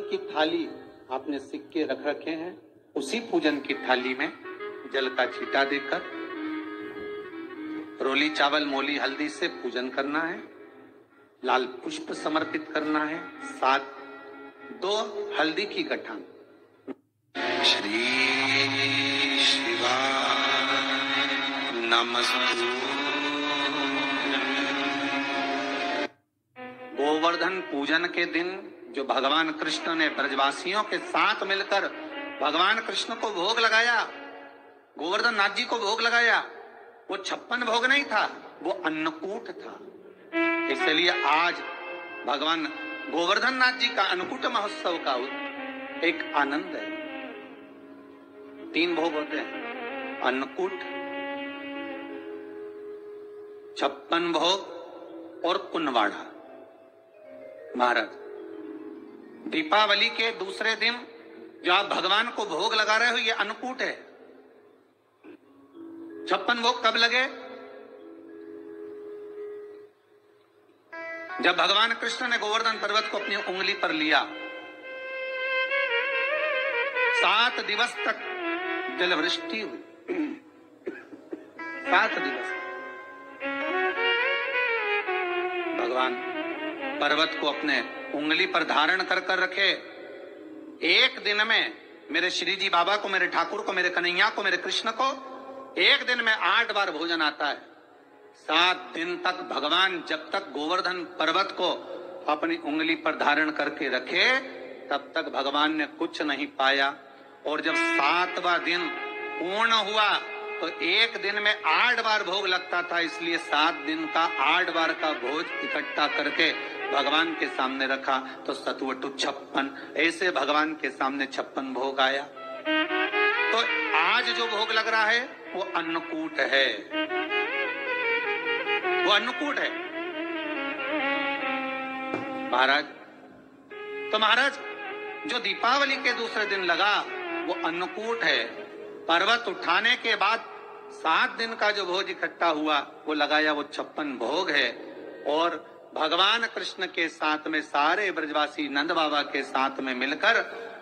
की थाली आपने सिक्के रख रखे हैं, उसी पूजन की थाली में जल का छींटा देकर रोली चावल मोली हल्दी से पूजन करना है, लाल पुष्प समर्पित करना है, साथ 2 हल्दी की गठान। श्री शिवाय नमस्तु। गोवर्धन पूजन के दिन जो भगवान कृष्ण ने ब्रजवासियों के साथ मिलकर भगवान कृष्ण को भोग लगाया, गोवर्धन नाथ जी को भोग लगाया, वो 56 भोग नहीं था, वो अन्नकूट था। इसलिए आज भगवान गोवर्धन नाथ जी का अन्नकूट महोत्सव का एक आनंद है। 3 भोग होते हैं, अन्नकूट, 56 भोग और कुनवाड़ा। महाराज, दीपावली के दूसरे दिन जो आप भगवान को भोग लगा रहे हो, ये अन्नकूट है। 56 भोग कब लगे? जब भगवान कृष्ण ने गोवर्धन पर्वत को अपनी उंगली पर लिया, 7 दिवस तक जलवृष्टि हुई। 7 दिवस भगवान पर्वत को अपने उंगली पर धारण कर कर रखे। एक दिन में मेरे श्री जी बाबा को, मेरे ठाकुर को, मेरे कन्हैया को, मेरे कृष्ण को एक दिन में 8 बार भोजन आता है। 7 दिन तक भगवान जब तक गोवर्धन पर्वत को अपनी उंगली पर धारण करके रखे, तब तक भगवान ने कुछ नहीं पाया। और जब 7वां दिन पूर्ण हुआ तो एक दिन में 8 बार भोग लगता था, इसलिए 7 दिन का 8 बार का भोज इकट्ठा करके भगवान के सामने रखा, तो सतवटु 56, ऐसे भगवान के सामने 56 भोग आया। तो आज जो भोग लग रहा है वो अन्नकूट है, वो अन्नकूट है महाराज। तो महाराज, जो दीपावली के दूसरे दिन लगा वो अन्नकूट है। पर्वत उठाने के बाद 7 दिन का जो भोज इकट्ठा हुआ वो लगाया, वो 56 भोग है। और भगवान कृष्ण के साथ में सारे ब्रजवासी नंद बाबा के साथ में मिलकर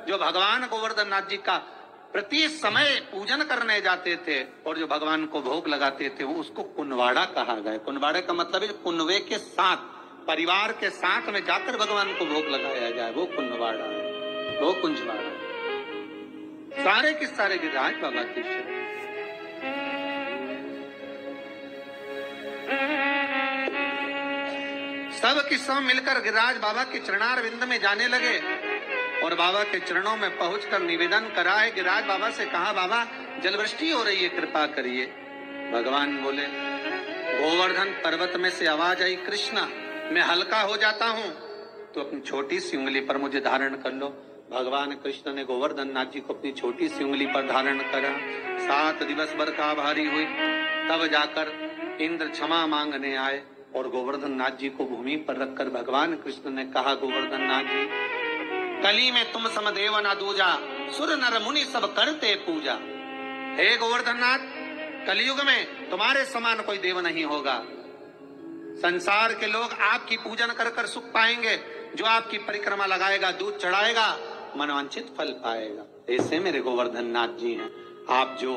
जो भगवान गोवर्धन नाथ जी का प्रति समय पूजन करने जाते थे और जो भगवान को भोग लगाते थे, वो उसको कुनवाड़ा कहा गया। कुनवाड़े का मतलब है कुनवे के साथ, परिवार के साथ में जाकर भगवान को भोग लगाया जाए, वो कुनवाड़ा है, वो कुंजवाड़ा। सारे के सारे गिरिराज बाबा की सब के सब मिलकर गिरिराज बाबा के चरणार विंद में जाने लगे और बाबा के चरणों में पहुंचकर निवेदन करा है। गिरिराज बाबा से कहा, बाबा जलवृष्टि हो रही है, कृपा करिए। भगवान बोले, गोवर्धन पर्वत में से आवाज आई, कृष्णा मैं हल्का हो जाता हूं, तो अपनी छोटी सी उंगली पर मुझे धारण कर लो। भगवान कृष्ण ने गोवर्धन नाथ जी को अपनी छोटी सी उंगली पर धारण करा। 7 दिवस बरखा भारी हुई, तब जाकर इंद्र क्षमा मांगने आए और गोवर्धन नाथ जी को भूमि पर रखकर भगवान कृष्ण ने कहा, गोवर्धन नाथ जी, कली में तुम समदेव ना दूजा, सुर नर मुनि सब करते पूजा। हे गोवर्धन नाथ, कलयुग में तुम्हारे समान कोई देव नहीं होगा। संसार के लोग आपकी पूजन कर कर सुख पाएंगे। जो आपकी परिक्रमा लगाएगा, दूध चढ़ाएगा, मनवांछित फल पाएगा। ऐसे मेरे गोवर्धन नाथ जी हैं। आप जो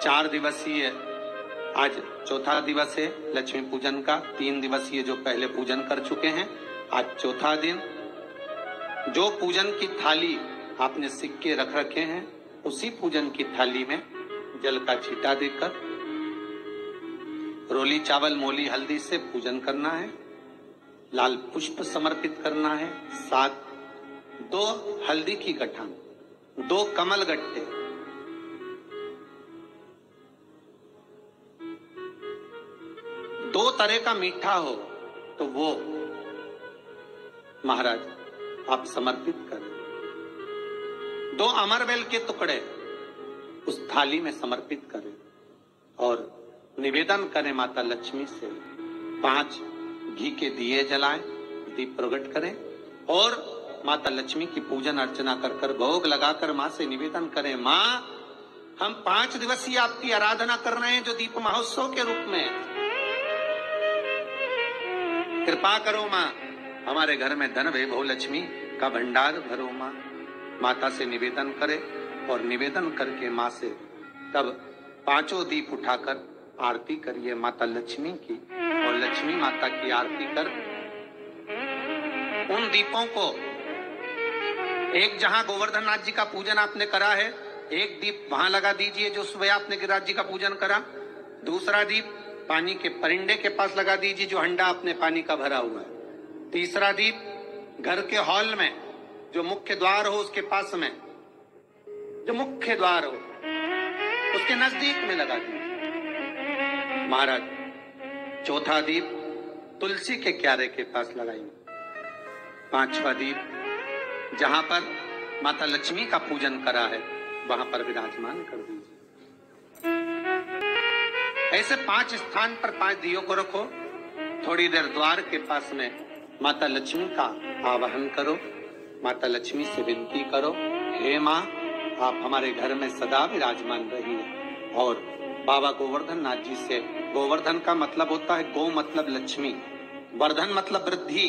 4 दिवसीय, आज 4था दिवस है लक्ष्मी पूजन का, 3 दिवसीय जो पहले पूजन कर चुके हैं, आज 4था दिन। जो पूजन की थाली आपने सिक्के रख रखे हैं, उसी पूजन की थाली में जल का छींटा देकर रोली चावल मोली हल्दी से पूजन करना है, लाल पुष्प समर्पित करना है, साथ 2 हल्दी की गठान, 2 कमल गट्टे, दो तरह का मीठा हो तो वो महाराज आप समर्पित करें। 2 अमरवेल के टुकड़े उस थाली में समर्पित करें और निवेदन करें माता लक्ष्मी से। 5 घी के दिए जलाएं, दीप प्रकट करें और माता लक्ष्मी की पूजन अर्चना कर कर भोग लगाकर मां से निवेदन करें, मां हम 5 दिवसीय आपकी आराधना कर रहे हैं जो दीप महोत्सव के रूप में, कृपा करो मां, हमारे घर में धन वैभव लक्ष्मी का भंडार भरो माँ। माता से निवेदन करे और निवेदन करके माँ से तब 5 दीप उठाकर आरती करिए माता लक्ष्मी की, और लक्ष्मी माता की आरती कर उन दीपों को, एक जहां गोवर्धन नाथ जी का पूजन आपने करा है, एक दीप वहां लगा दीजिए जो सुबह आपने गिरिराज जी का पूजन करा। दूसरा दीप पानी के परिंडे के पास लगा दीजिए जो हंडा आपने पानी का भरा हुआ है। तीसरा दीप घर के हॉल में जो मुख्य द्वार हो उसके पास में, जो मुख्य द्वार हो उसके नजदीक में लगा दीजिए महाराज। चौथा दीप तुलसी के क्यारे के पास लगाइए। 5वां दीप जहां पर माता लक्ष्मी का पूजन करा है वहां पर विराजमान कर दीजिए। ऐसे 5 स्थान पर 5 दियों को रखो। थोड़ी देर द्वार के पास में माता लक्ष्मी का आवाहन करो, माता लक्ष्मी से विनती करो, हे माँ आप हमारे घर में सदा विराजमान रहिए। और बाबा गोवर्धन नाथ जी से, गोवर्धन का मतलब होता है गो मतलब लक्ष्मी, वर्धन मतलब वृद्धि,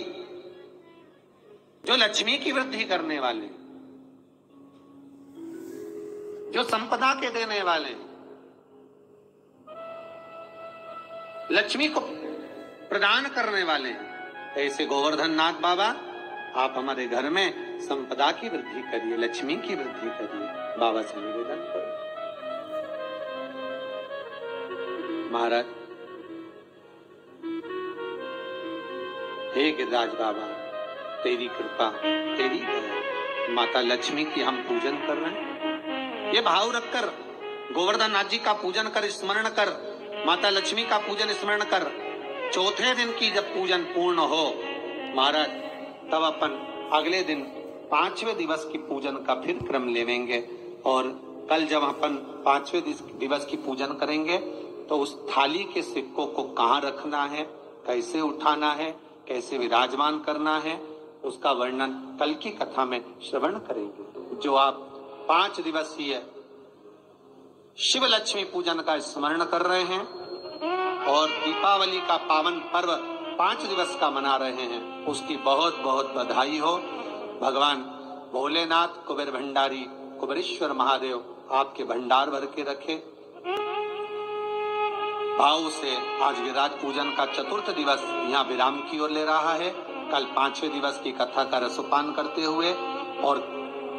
जो लक्ष्मी की वृद्धि करने वाले, जो संपदा के देने वाले, लक्ष्मी को प्रदान करने वाले हैं। ऐसे गोवर्धन नाथ बाबा आप हमारे घर में संपदा की वृद्धि करिए, लक्ष्मी की वृद्धि करिए। बाबा से निवेदन करो। महाराज हे गिरिराज बाबा तेरी कृपा, तेरी दया, माता लक्ष्मी की हम पूजन कर रहे हैं। ये भाव रखकर गोवर्धन नाथ जी का पूजन कर, स्मरण कर, माता लक्ष्मी का पूजन स्मरण कर। चौथे दिन की जब पूजन पूर्ण हो महाराज, तब अपन अगले दिन 5वें दिवस की पूजन का फिर क्रम लेवेंगे। और कल जब अपन 5वें दिवस की पूजन करेंगे तो उस थाली के सिक्कों को कहाँ रखना है, कैसे उठाना है, कैसे विराजमान करना है, उसका वर्णन कल की कथा में श्रवण करेंगे। जो आप 5 दिवसीय शिव लक्ष्मी पूजन का स्मरण कर रहे हैं और दीपावली का पावन पर्व 5 दिवस का मना रहे हैं, उसकी बहुत बहुत बधाई हो। भगवान भोलेनाथ कुबेर भंडारी कुबेरेश्वर महादेव आपके भंडार भर के रखे। भाव से आज विराज पूजन का 4th दिवस यहाँ विराम की ओर ले रहा है। कल 5वें दिवस की कथा का रसोपान करते हुए और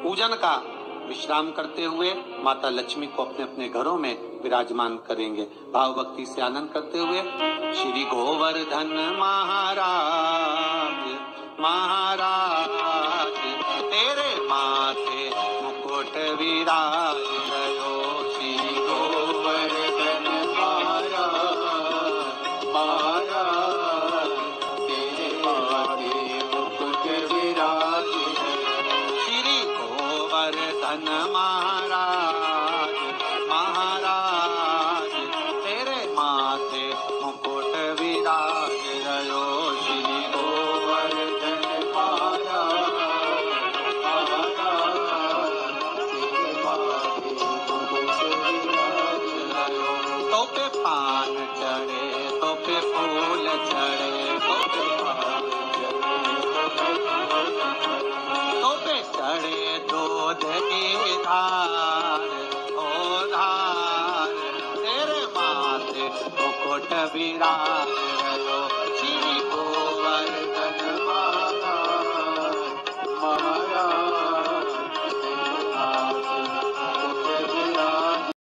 पूजन का विश्राम करते हुए माता लक्ष्मी को अपने अपने घरों में विराजमान करेंगे। भाव भक्ति से आनंद करते हुए श्री गोवर्धन महाराज महाराज तेरे माथे मुकुट विराज रहो। श्री गोवर्धन महाराज महाराज तेरे माथे मुकुट विराज। श्री गोवर्धन महाराज महाराज तेरे माथे मुकुट विराज रहो। श्री गोवर्धन महाराज तो पे पान चढ़े तो पे फूल चढ़े तो पे चढ़े दूध की धार ओ धार तेरे माथे मुकुट विराज।